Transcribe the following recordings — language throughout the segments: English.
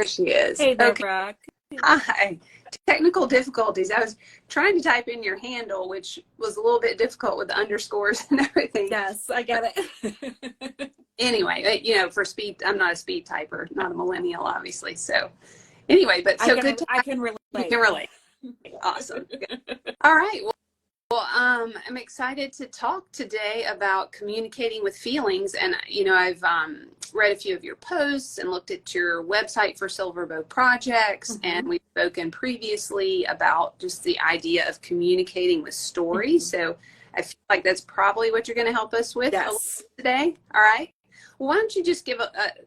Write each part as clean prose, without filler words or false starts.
she is. Hey there, Okay. Brock. Hi. Technical difficulties. I was trying to type in your handle, which was a little bit difficult with the underscores and everything. Yes, I get it. Anyway, for speed, I'm not a speed typer, not a millennial, obviously. So anyway, but so good to I can you relate. can relate. Awesome. Good. All right. Well, I'm excited to talk today about communicating with feelings. And, I've read a few of your posts and looked at your website for Silverbow projects. And we've spoken previously about just the idea of communicating with stories. So I feel like that's probably what you're going to help us with a little today. All right. Well, why don't you just give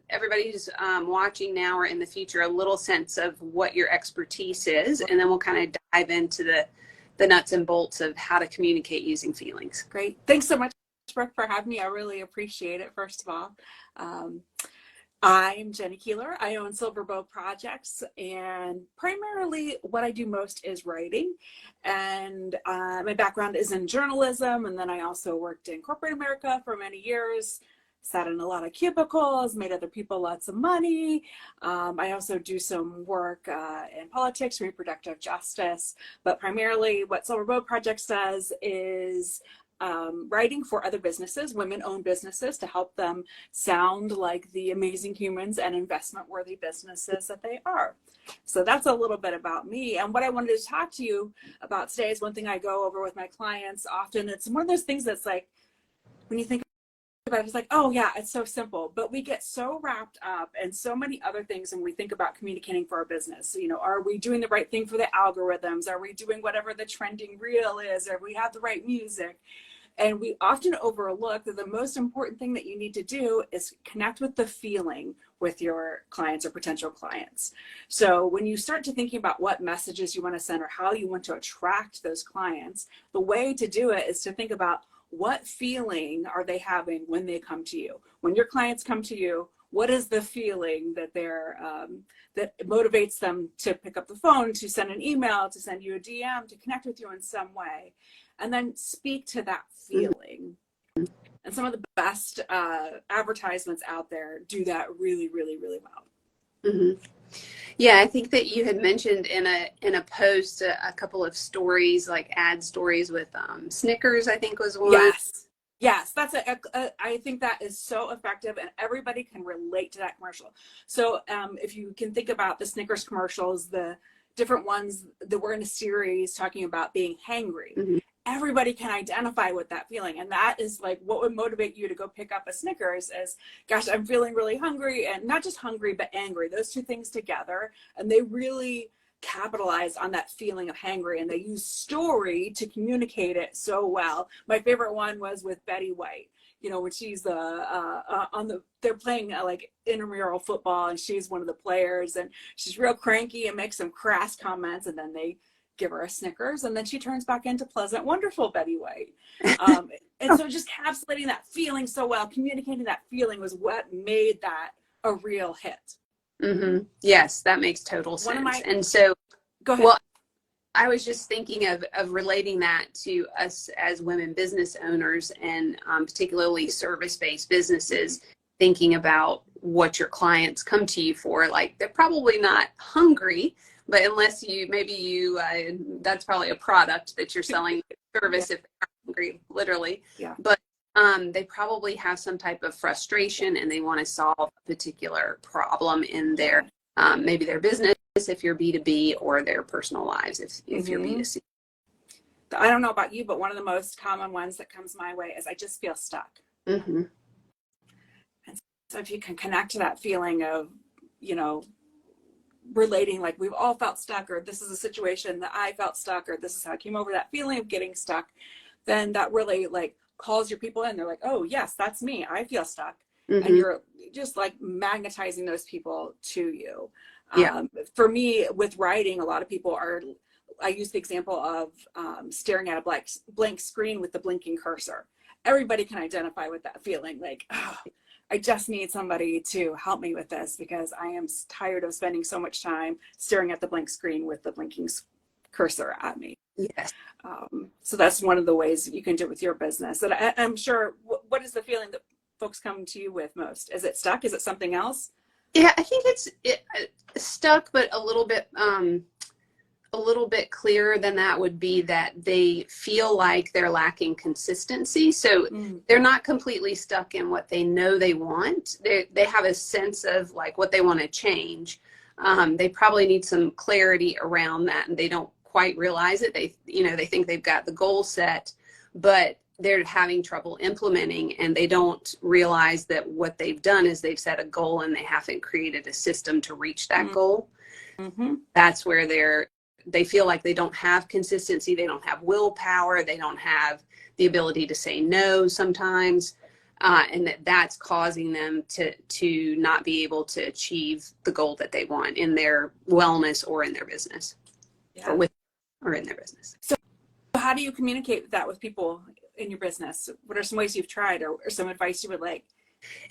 everybody who's watching now or in the future a little sense of what your expertise is, and then we'll kind of dive into the nuts and bolts of how to communicate using feelings. Great. Thanks so much, Brooke, for having me. I really appreciate it, first of all. I'm Jeni Keeler. I own Silverbow Projects, and primarily what I do most is writing. And my background is in journalism, and then I also worked in corporate America for many years. Sat in a lot of cubicles, made other people lots of money. I also do some work in politics, reproductive justice, but primarily what Silverbow Projects does is writing for other businesses, women-owned businesses, to help them sound like the amazing humans and investment-worthy businesses that they are. So that's a little bit about me. And what I wanted to talk to you about today is one thing I go over with my clients often. It's one of those things that's like, when you think about it, it's like, oh yeah, it's so simple, but we get so wrapped up in so many other things when we think about communicating for our business. Are we doing the right thing for the algorithms? Are we doing whatever the trending reel is? Or we have the right music? And we often overlook that the most important thing that you need to do is connect with the feeling with your clients or potential clients. So when you start to thinking about what messages you want to send or how you want to attract those clients, the way to do it is to think about, what feeling are they having when they come to you? When your clients come to you, what is the feeling that that motivates them to pick up the phone, to send an email, to send you a DM, to connect with you in some way? And then speak to that feeling. And some of the best advertisements out there do that really, really, really well. Mm-hmm. Yeah, I think that you had mentioned in a post a couple of stories, like ad stories with Snickers, I think was one. Yes, that's I think that is so effective, and everybody can relate to that commercial. So if you can think about the Snickers commercials, the different ones that were in a series talking about being hangry, everybody can identify with that feeling. And that is like what would motivate you to go pick up a Snickers is, gosh, I'm feeling really hungry, and not just hungry, but angry. Those two things together, and they really capitalize on that feeling of hangry, and they use story to communicate it so well. My favorite one was with Betty White, when she's they're playing like intramural football, and she's one of the players, and she's real cranky and makes some crass comments, and then they give her a Snickers, and then she turns back into pleasant, wonderful Betty White. And so just encapsulating that feeling so well, communicating that feeling was what made that a real hit. Mm-hmm. Yes, that makes total sense. And so, go ahead. Well, I was just thinking of relating that to us as women business owners, and particularly service-based businesses, thinking about what your clients come to you for. Like, they're probably not hungry, but unless that's probably a product that you're selling, service, if they're hungry, literally. Yeah. But they probably have some type of frustration, and they want to solve a particular problem in their maybe their business if you're B2B, or their personal lives if you're B2C. I don't know about you, but one of the most common ones that comes my way is, I just feel stuck. Mm-hmm. And so if you can connect to that feeling of, relating, like we've all felt stuck, or this is a situation that I felt stuck, or this is how I came over that feeling of getting stuck, then that really like calls your people in. They're like, oh yes, that's me, I feel stuck. And you're just like magnetizing those people to you. For me, with writing, a lot of people I use the example of staring at a blank screen with the blinking cursor. Everybody can identify with that feeling, like, oh, I just need somebody to help me with this, because I am tired of spending so much time staring at the blank screen with the blinking cursor at me. Yes. So that's one of the ways that you can do it with your business. And I'm sure, what is the feeling that folks come to you with most? Is it stuck? Is it something else? Yeah, I think stuck, but a little bit clearer than that would be that they feel like they're lacking consistency. So they're not completely stuck in what they know they want. They have a sense of like what they want to change. They probably need some clarity around that, and they don't quite realize it. They think they've got the goal set, but they're having trouble implementing, and they don't realize that what they've done is they've set a goal and they haven't created a system to reach that goal. That's where they feel like they don't have consistency. They don't have willpower. They don't have the ability to say no sometimes. And that's causing them to not be able to achieve the goal that they want in their wellness or in their business. Yeah. or in their business. So how do you communicate that with people in your business? What are some ways you've tried, or some advice you would like?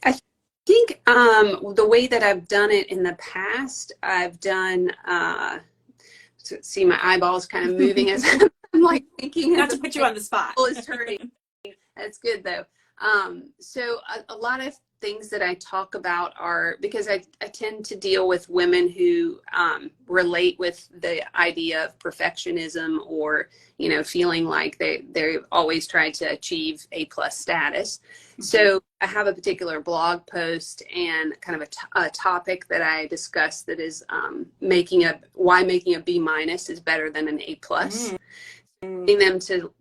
I think the way that I've done it in the past, I've done, see my eyeballs kind of moving as I'm like thinking. Not to put you on the spot. Is turning. That's good though. So a lot of things that I talk about are, because I tend to deal with women who relate with the idea of perfectionism, or, feeling like they always try to achieve A+ status. So I have a particular blog post and kind of a topic that I discuss that is why making a B- is better than an A+. Getting them to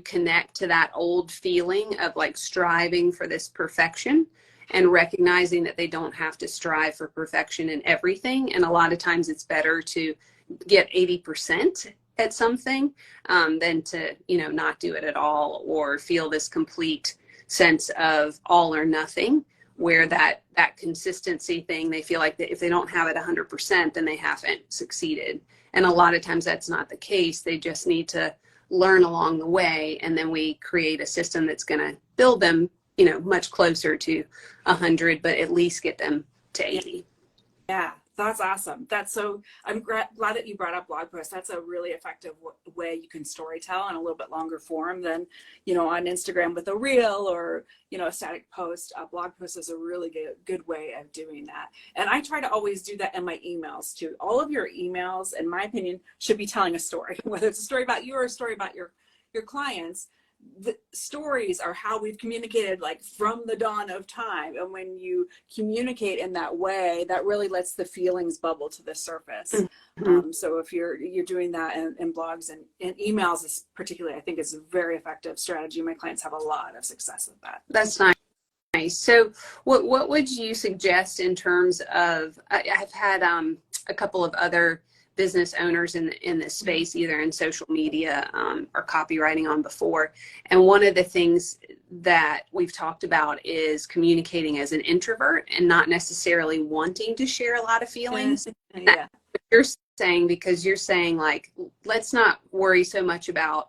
connect to that old feeling of like striving for this perfection, and recognizing that they don't have to strive for perfection in everything. And a lot of times it's better to get 80% at something than to, not do it at all, or feel this complete sense of all or nothing, where that consistency thing, they feel like that if they don't have it 100%, then they haven't succeeded. And a lot of times that's not the case. They just need to learn along the way, and then we create a system that's going to build them, much closer to 100, but at least get them to 80. Yeah, that's awesome. I'm glad that you brought up blog posts. That's a really effective way you can storytell in a little bit longer form than, on Instagram with a reel, or, a static post. A blog post is a really good way of doing that. And I try to always do that in my emails too. All of your emails, in my opinion, should be telling a story, whether it's a story about you or a story about your clients. The stories are how we've communicated, like from the dawn of time. And when you communicate in that way, that really lets the feelings bubble to the surface. So if you're doing that in blogs and emails, is particularly, I think it's a very effective strategy. My clients have a lot of success with that. That's nice. So what would you suggest in terms of, I've had a couple of other business owners in this space, either in social media or copywriting on before. And one of the things that we've talked about is communicating as an introvert and not necessarily wanting to share a lot of feelings. Yeah. You're saying, because you're saying like, let's not worry so much about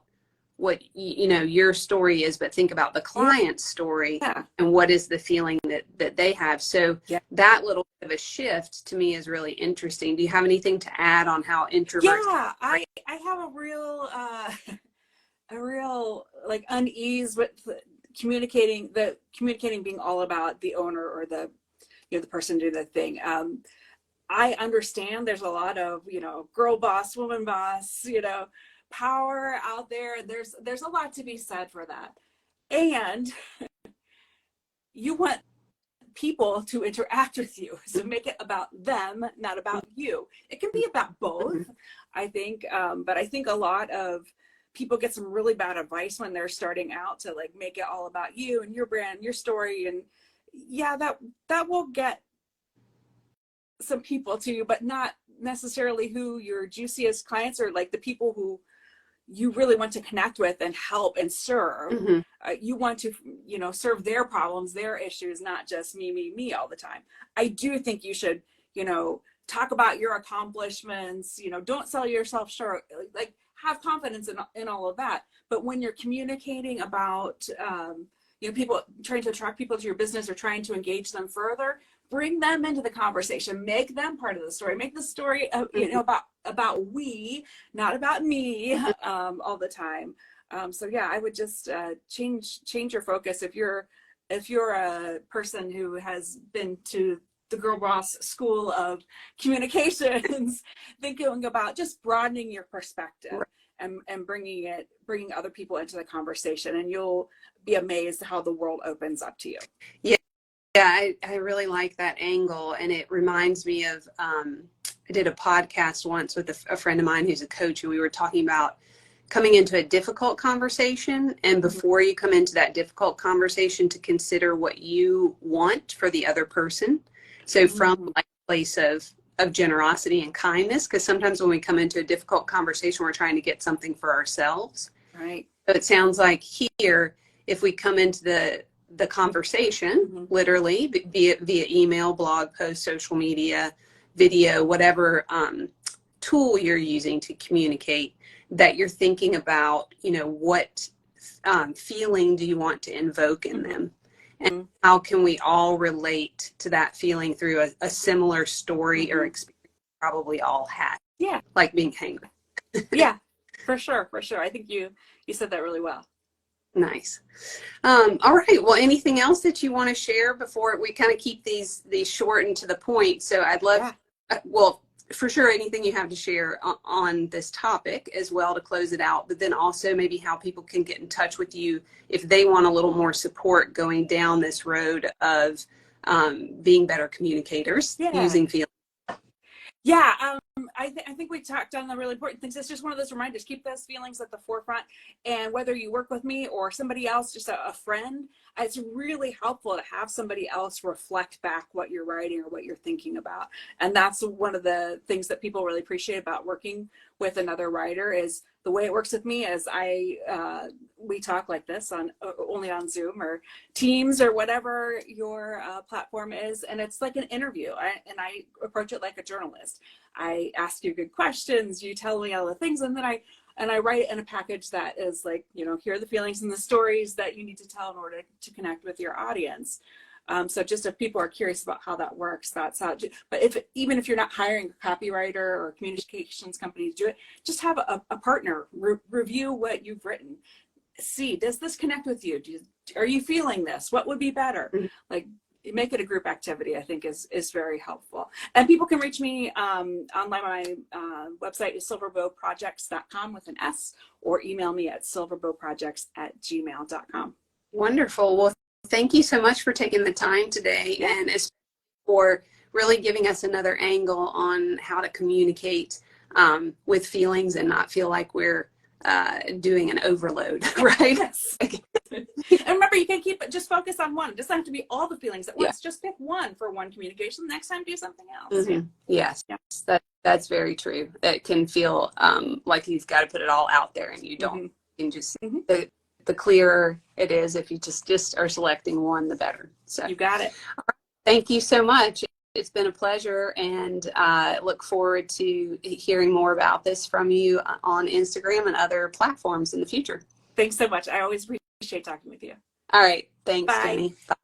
what your story is, but think about the client's story and what is the feeling that they have. So that little bit of a shift to me is really interesting. Do you have anything to add on how introverts? Yeah, I have a real like unease with communicating being all about the owner, or the person doing the thing. I understand there's a lot of girl boss, woman boss, power out there. There's a lot to be said for that. And you want people to interact with you, so make it about them, not about you. It can be about both, I think, but I think a lot of people get some really bad advice when they're starting out, to like make it all about you and your brand, your story. And that will get some people to you, but not necessarily who your juiciest clients are, like the people who you really want to connect with and help and serve. You want to, serve their problems, their issues, not just me all the time. I do think you should, talk about your accomplishments, don't sell yourself short, like have confidence in all of that. But when you're communicating about, people, trying to attract people to your business or trying to engage them further, bring them into the conversation, make them part of the story, make the story, about we, not about me, all the time. So yeah, I would just change your focus. If you're a person who has been to the Girl Boss School of Communications, thinking about just broadening your perspective and bringing other people into the conversation, and you'll be amazed how the world opens up to you. Yeah, I really like that angle, and it reminds me of I did a podcast once with a friend of mine who's a coach, and we were talking about coming into a difficult conversation, and before you come into that difficult conversation, to consider what you want for the other person. So from like a place of generosity and kindness, because sometimes when we come into a difficult conversation, we're trying to get something for ourselves. Right. So it sounds like here, if we come into the conversation, literally, be it via email, blog post, social media, video, whatever tool you're using to communicate, that you're thinking about, what feeling do you want to invoke in them? And how can we all relate to that feeling through a similar story or experience we probably all had? Yeah. Like being hangry. Yeah, for sure. I think you said that really well. Nice. All right. Well, anything else that you want to share before we kind of keep these short and to the point? So I'd love, well, for sure, anything you have to share on this topic as well to close it out, but then also maybe how people can get in touch with you if they want a little more support going down this road of being better communicators using feelings. Yeah, I think we talked on the really important things. It's just one of those reminders. Keep those feelings at the forefront. And whether you work with me or somebody else, just a friend, it's really helpful to have somebody else reflect back what you're writing or what you're thinking about. And that's one of the things that people really appreciate about working with another writer. Is the way it works with me is we talk like this only on Zoom or Teams or whatever your platform is, and it's like an interview. I approach it like a journalist. I ask you good questions, you tell me all the things, and then I write it in a package that is like, here are the feelings and the stories that you need to tell in order to connect with your audience. So just if people are curious about how that works, that's how. But even if you're not hiring a copywriter or communications company to do it, just have a partner review what you've written. See, does this connect with you? Are you feeling this? What would be better? Like, make it a group activity, I think is very helpful. And people can reach me online. My website is silverbowprojects.com with an S, or email me at silverbowprojects@gmail.com. Wonderful. Well, thank you so much for taking the time today, and for really giving us another angle on how to communicate with feelings and not feel like we're doing an overload, right? Yes. And remember, you can just focus on one. It doesn't have to be all the feelings at once. Just pick one for one communication. Next time, do something else. Yes, that's very true. It can feel like you've got to put it all out there, and you don't. You can just the clearer it is, if you just are selecting one, the better. So you got it. All right. Thank you so much. It's been a pleasure, and look forward to hearing more about this from you on Instagram and other platforms in the future. Thanks so much. I always appreciate talking with you. All right. Thanks, Bye. Jeni. Bye.